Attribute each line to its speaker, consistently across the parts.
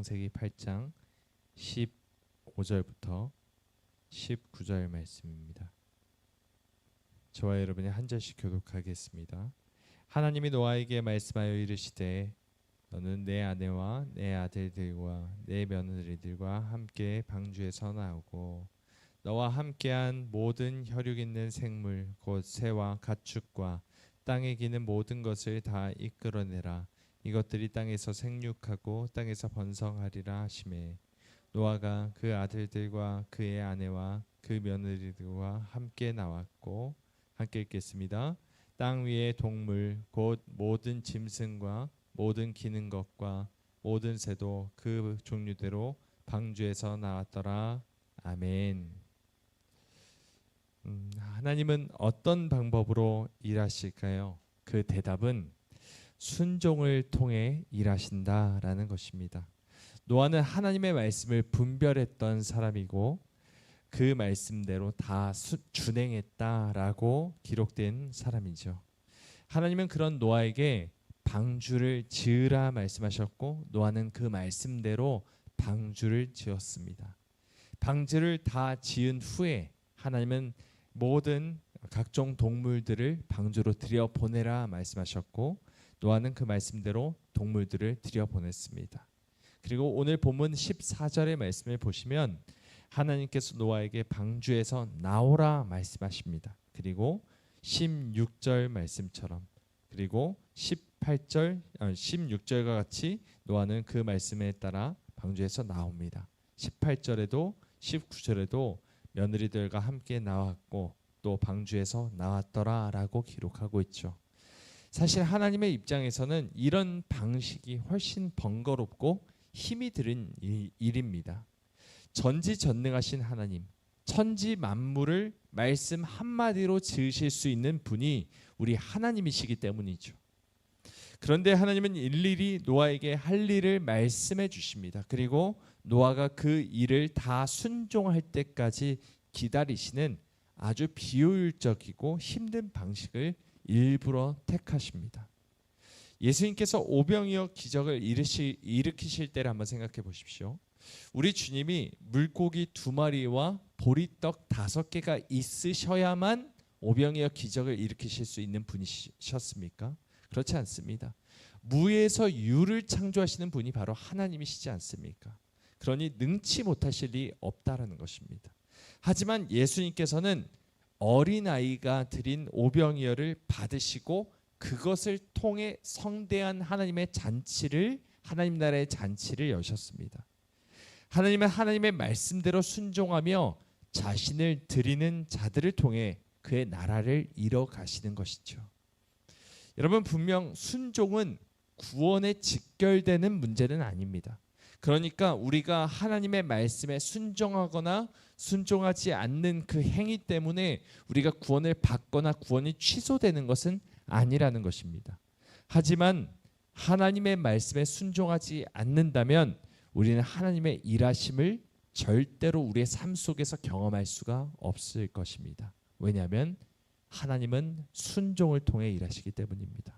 Speaker 1: 창세기 8장 15절부터 19절 말씀입니다. 저와 여러분이 한 절씩 교독하겠습니다. 하나님이 노아에게 말씀하여 이르시되 너는 내 아내와 내 아들들과 내 며느리들과 함께 방주에서 나오고 너와 함께한 모든 혈육 있는 생물 곧 새와 가축과 땅에 기는 모든 것을 다 이끌어내라. 이것들이 땅에서 생육하고 땅에서 번성하리라 하시매 노아가 그 아들들과 그의 아내와 그 며느리들과 함께 나왔고, 함께 읽겠습니다. 땅 위의 동물 곧 모든 짐승과 모든 기는 것과 모든 새도 그 종류대로 방주에서 나왔더라. 아멘. 하나님은 어떤 방법으로 일하실까요? 그 대답은 순종을 통해 일하신다라는 것입니다. 노아는 하나님의 말씀을 분별했던 사람이고 그 말씀대로 다 준행했다라고 기록된 사람이죠. 하나님은 그런 노아에게 방주를 지으라 말씀하셨고 노아는 그 말씀대로 방주를 지었습니다. 방주를 다 지은 후에 하나님은 모든 각종 동물들을 방주로 들여보내라 말씀하셨고 노아는 그 말씀대로 동물들을 들여보냈습니다. 그리고 오늘 본문 14절의 말씀을 보시면 하나님께서 노아에게 방주에서 나오라 말씀하십니다. 그리고 16절 말씀처럼 그리고 16절과 같이 노아는 그 말씀에 따라 방주에서 나옵니다. 18절에도 19절에도 며느리들과 함께 나왔고 또 방주에서 나왔더라라고 기록하고 있죠. 사실 하나님의 입장에서는 이런 방식이 훨씬 번거롭고 힘이 드는 일입니다. 전지전능하신 하나님, 천지 만물을 말씀 한마디로 지으실 수 있는 분이 우리 하나님이시기 때문이죠. 그런데 하나님은 일일이 노아에게 할 일을 말씀해 주십니다. 그리고 노아가 그 일을 다 순종할 때까지 기다리시는 아주 비효율적이고 힘든 방식을 일부러 택하십니다. 예수님께서 오병이어 기적을 일으키실 때를 한번 생각해 보십시오. 우리 주님이 물고기 2마리와 보리떡 5개가 있으셔야만 오병이어 기적을 일으키실 수 있는 분이셨습니까? 그렇지 않습니다. 무에서 유를 창조하시는 분이 바로 하나님이시지 않습니까? 그러니 능치 못하실 리 없다라는 것입니다. 하지만 예수님께서는 어린아이가 드린 오병이어를 받으시고 그것을 통해 성대한 하나님의 잔치를, 하나님 나라의 잔치를 여셨습니다. 하나님은 하나님의 말씀대로 순종하며 자신을 드리는 자들을 통해 그의 나라를 이뤄 가시는 것이죠. 여러분, 분명 순종은 구원에 직결되는 문제는 아닙니다. 그러니까 우리가 하나님의 말씀에 순종하거나 순종하지 않는 그 행위 때문에 우리가 구원을 받거나 구원이 취소되는 것은 아니라는 것입니다. 하지만 하나님의 말씀에 순종하지 않는다면 우리는 하나님의 일하심을 절대로 우리의 삶 속에서 경험할 수가 없을 것입니다. 왜냐하면 하나님은 순종을 통해 일하시기 때문입니다.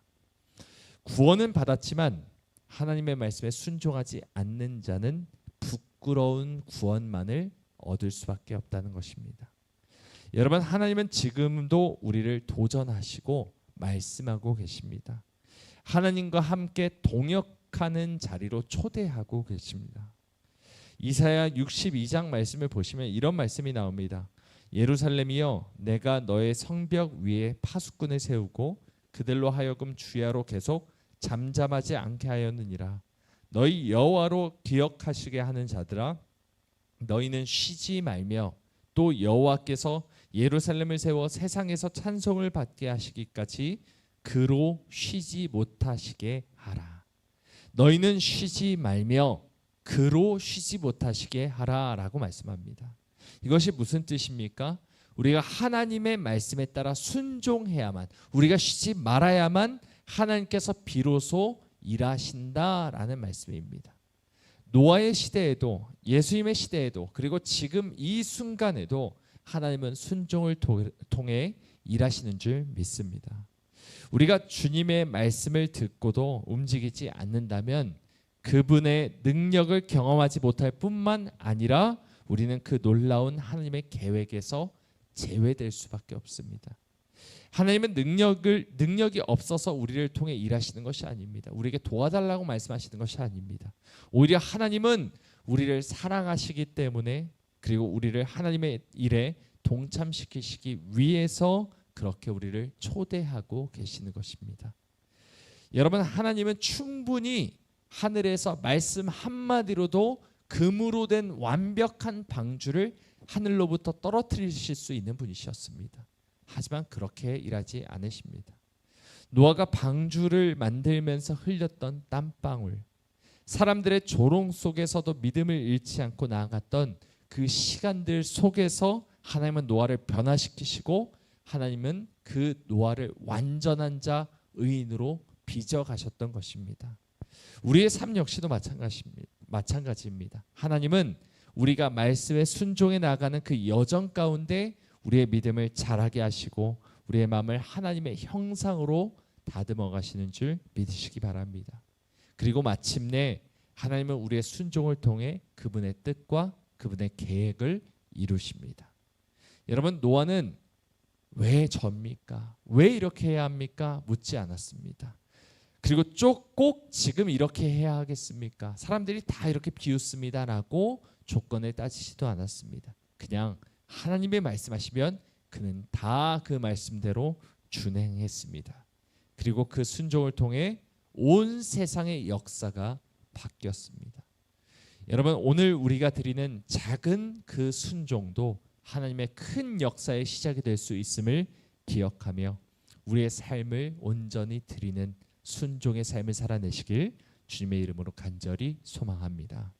Speaker 1: 구원은 받았지만 하나님의 말씀에 순종하지 않는 자는 부끄러운 구원만을 얻을 수밖에 없다는 것입니다. 여러분, 하나님은 지금도 우리를 도전하시고 말씀하고 계십니다. 하나님과 함께 동역하는 자리로 초대하고 계십니다. 이사야 62장 말씀을 보시면 이런 말씀이 나옵니다. 예루살렘이여, 내가 너의 성벽 위에 파수꾼을 세우고 그들로 하여금 주야로 계속 잠잠하지 않게 하였느니라. 너희 여호와로 기억하시게 하는 자들아, 너희는 쉬지 말며 또 여호와께서 예루살렘을 세워 세상에서 찬송을 받게 하시기까지 그로 쉬지 못하시게 하라. 너희는 쉬지 말며 그로 쉬지 못하시게 하라라고 말씀합니다. 이것이 무슨 뜻입니까? 우리가 하나님의 말씀에 따라 순종해야만, 우리가 쉬지 말아야만 하나님께서 비로소 일하신다라는 말씀입니다. 노아의 시대에도, 예수님의 시대에도, 그리고 지금 이 순간에도 하나님은 순종을 통해 일하시는 줄 믿습니다. 우리가 주님의 말씀을 듣고도 움직이지 않는다면 그분의 능력을 경험하지 못할 뿐만 아니라 우리는 그 놀라운 하나님의 계획에서 제외될 수밖에 없습니다. 하나님은 능력이 없어서 우리를 통해 일하시는 것이 아닙니다. 우리에게 도와달라고 말씀하시는 것이 아닙니다. 오히려 하나님은 우리를 사랑하시기 때문에, 그리고 우리를 하나님의 일에 동참시키시기 위해서 그렇게 우리를 초대하고 계시는 것입니다. 여러분, 하나님은 충분히 하늘에서 말씀 한마디로도 금으로 된 완벽한 방주를 하늘로부터 떨어뜨리실 수 있는 분이셨습니다. 하지만 그렇게 일하지 않으십니다. 노아가 방주를 만들면서 흘렸던 땀방울, 사람들의 조롱 속에서도 믿음을 잃지 않고 나아갔던 그 시간들 속에서 하나님은 노아를 변화시키시고, 하나님은 그 노아를 완전한 자, 의인으로 빚어가셨던 것입니다. 우리의 삶 역시도 마찬가지입니다. 하나님은 우리가 말씀에 순종해 나가는 그 여정 가운데 우리의 믿음을 자라게 하시고 우리의 마음을 하나님의 형상으로 다듬어 가시는 줄 믿으시기 바랍니다. 그리고 마침내 하나님은 우리의 순종을 통해 그분의 뜻과 그분의 계획을 이루십니다. 여러분, 노아는 왜 접니까? 왜 이렇게 해야 합니까? 묻지 않았습니다. 그리고 꼭 지금 이렇게 해야 하겠습니까? 사람들이 다 이렇게 비웃습니다라고 조건을 따지지도 않았습니다. 그냥 하나님의 말씀하시면 그는 다 그 말씀대로 준행했습니다. 그리고 그 순종을 통해 온 세상의 역사가 바뀌었습니다. 여러분, 오늘 우리가 드리는 작은 그 순종도 하나님의 큰 역사의 시작이 될 수 있음을 기억하며 우리의 삶을 온전히 드리는 순종의 삶을 살아내시길 주님의 이름으로 간절히 소망합니다.